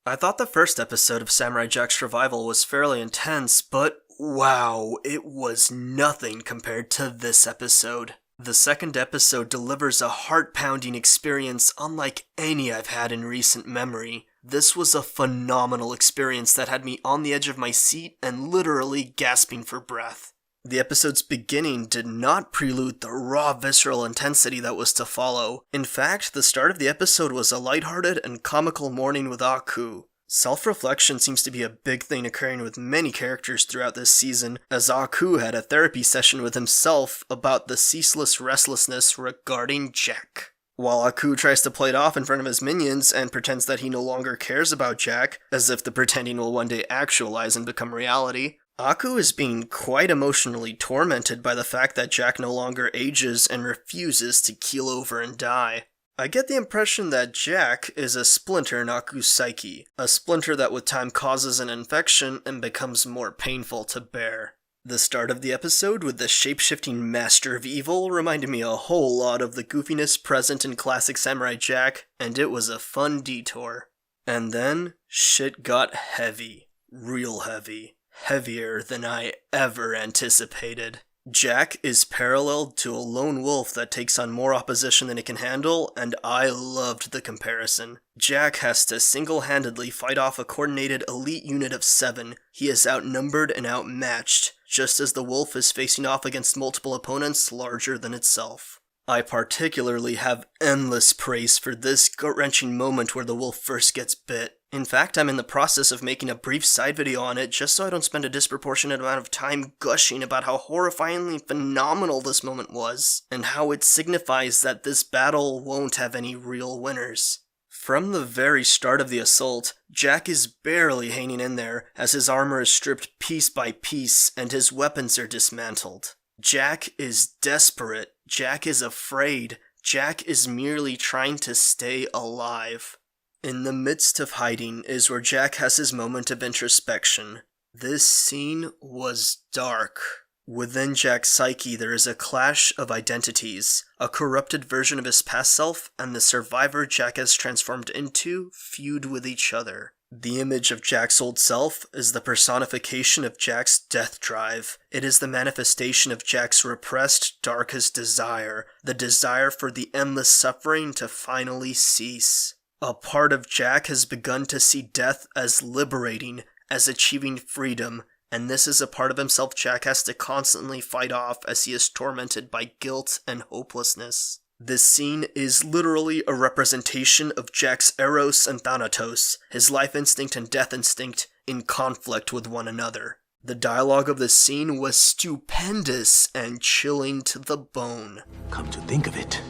I thought the first episode of Samurai Jack's revival was fairly intense, but wow, it was nothing compared to this episode. The second episode delivers a heart-pounding experience unlike any I've had in recent memory. This was a phenomenal experience that had me on the edge of my seat and literally gasping for breath. The episode's beginning did not prelude the raw visceral intensity that was to follow. In fact, the start of the episode was a lighthearted and comical morning with Aku. Self-reflection seems to be a big thing occurring with many characters throughout this season, as Aku had a therapy session with himself about the ceaseless restlessness regarding Jack. While Aku tries to play it off in front of his minions and pretends that he no longer cares about Jack, as if the pretending will one day actualize and become reality, Aku is being quite emotionally tormented by the fact that Jack no longer ages and refuses to keel over and die. I get the impression that Jack is a splinter in Aku's psyche, a splinter that with time causes an infection and becomes more painful to bear. The start of the episode with the shape-shifting Master of Evil reminded me a whole lot of the goofiness present in classic Samurai Jack, and it was a fun detour. And then, shit got heavy. Real heavy. Heavier than I ever anticipated. Jack is paralleled to a lone wolf that takes on more opposition than it can handle, and I loved the comparison. Jack has to single-handedly fight off a coordinated elite unit of 7. He is outnumbered and outmatched, just as the wolf is facing off against multiple opponents larger than itself. I particularly have endless praise for this gut-wrenching moment where the wolf first gets bit. In fact, I'm in the process of making a brief side video on it just so I don't spend a disproportionate amount of time gushing about how horrifyingly phenomenal this moment was, and how it signifies that this battle won't have any real winners. From the very start of the assault, Jack is barely hanging in there as his armor is stripped piece by piece and his weapons are dismantled. Jack is desperate. Jack is afraid. Jack is merely trying to stay alive. In the midst of hiding is where Jack has his moment of introspection. This scene was dark. Within Jack's psyche there is a clash of identities. A corrupted version of his past self and the survivor Jack has transformed into feud with each other. The image of Jack's old self is the personification of Jack's death drive. It is the manifestation of Jack's repressed, darkest desire, the desire for the endless suffering to finally cease. A part of Jack has begun to see death as liberating, as achieving freedom, and this is a part of himself Jack has to constantly fight off as he is tormented by guilt and hopelessness. This scene is literally a representation of Jack's Eros and Thanatos, his life instinct and death instinct, in conflict with one another. The dialogue of this scene was stupendous and chilling to the bone. Come to think of it,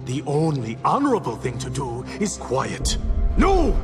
the only honorable thing to do is quiet. No!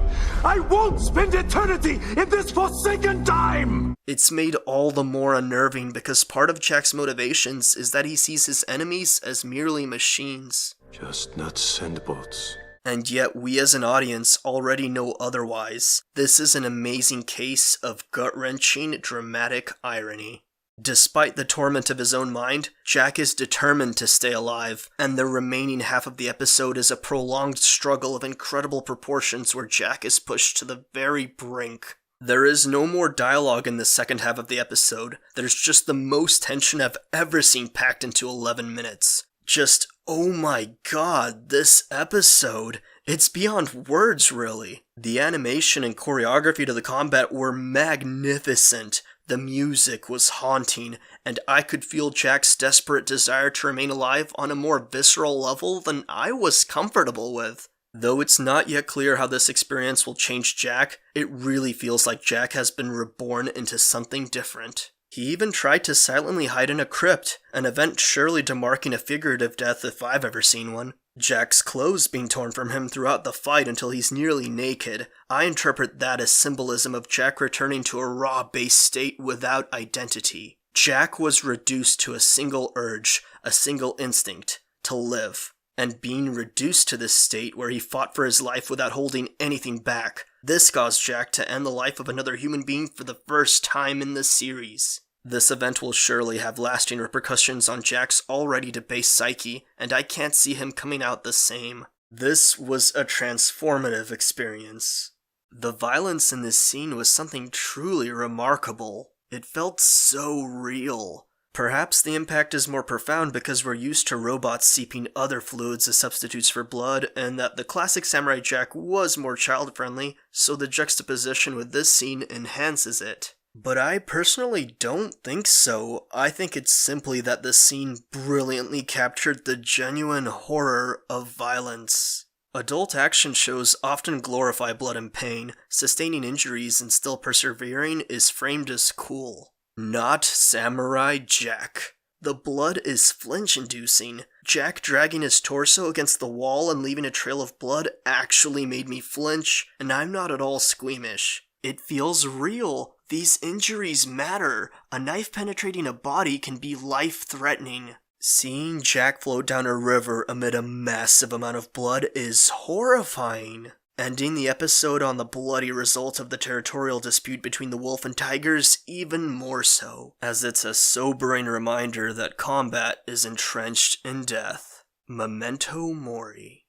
I won't spend eternity in this forsaken time! It's made all the more unnerving because part of Jack's motivations is that he sees his enemies as merely machines. Just nuts and bolts. And yet we as an audience already know otherwise. This is an amazing case of gut-wrenching, dramatic irony. Despite the torment of his own mind, Jack is determined to stay alive, and the remaining half of the episode is a prolonged struggle of incredible proportions where Jack is pushed to the very brink. There is no more dialogue in the second half of the episode. There's just the most tension I've ever seen packed into 11 minutes. Just, oh my god, this episode. It's beyond words, really. The animation and choreography to the combat were magnificent. The music was haunting, and I could feel Jack's desperate desire to remain alive on a more visceral level than I was comfortable with. Though it's not yet clear how this experience will change Jack, it really feels like Jack has been reborn into something different. He even tried to silently hide in a crypt, an event surely demarking a figurative death if I've ever seen one. Jack's clothes being torn from him throughout the fight until he's nearly naked. I interpret that as symbolism of Jack returning to a raw base state without identity. Jack was reduced to a single urge, a single instinct, to live. And being reduced to this state where he fought for his life without holding anything back, this caused Jack to end the life of another human being for the first time in the series. This event will surely have lasting repercussions on Jack's already debased psyche, and I can't see him coming out the same. This was a transformative experience. The violence in this scene was something truly remarkable. It felt so real. Perhaps the impact is more profound because we're used to robots seeping other fluids as substitutes for blood, and that the classic Samurai Jack was more child-friendly, so the juxtaposition with this scene enhances it. But I personally don't think so. I think it's simply that the scene brilliantly captured the genuine horror of violence. Adult action shows often glorify blood and pain. Sustaining injuries and still persevering is framed as cool. Not Samurai Jack. The blood is flinch-inducing. Jack dragging his torso against the wall and leaving a trail of blood actually made me flinch, and I'm not at all squeamish. It feels real. These injuries matter. A knife penetrating a body can be life-threatening. Seeing Jack float down a river amid a massive amount of blood is horrifying. Ending the episode on the bloody result of the territorial dispute between the wolf and tigers even more so, as it's a sobering reminder that combat is entrenched in death. Memento Mori.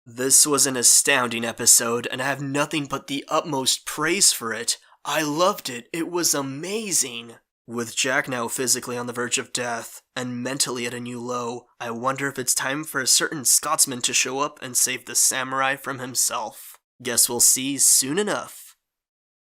This was an astounding episode, and I have nothing but the utmost praise for it. I loved it. It was amazing. With Jack now physically on the verge of death, and mentally at a new low, I wonder if it's time for a certain Scotsman to show up and save the samurai from himself. Guess we'll see soon enough.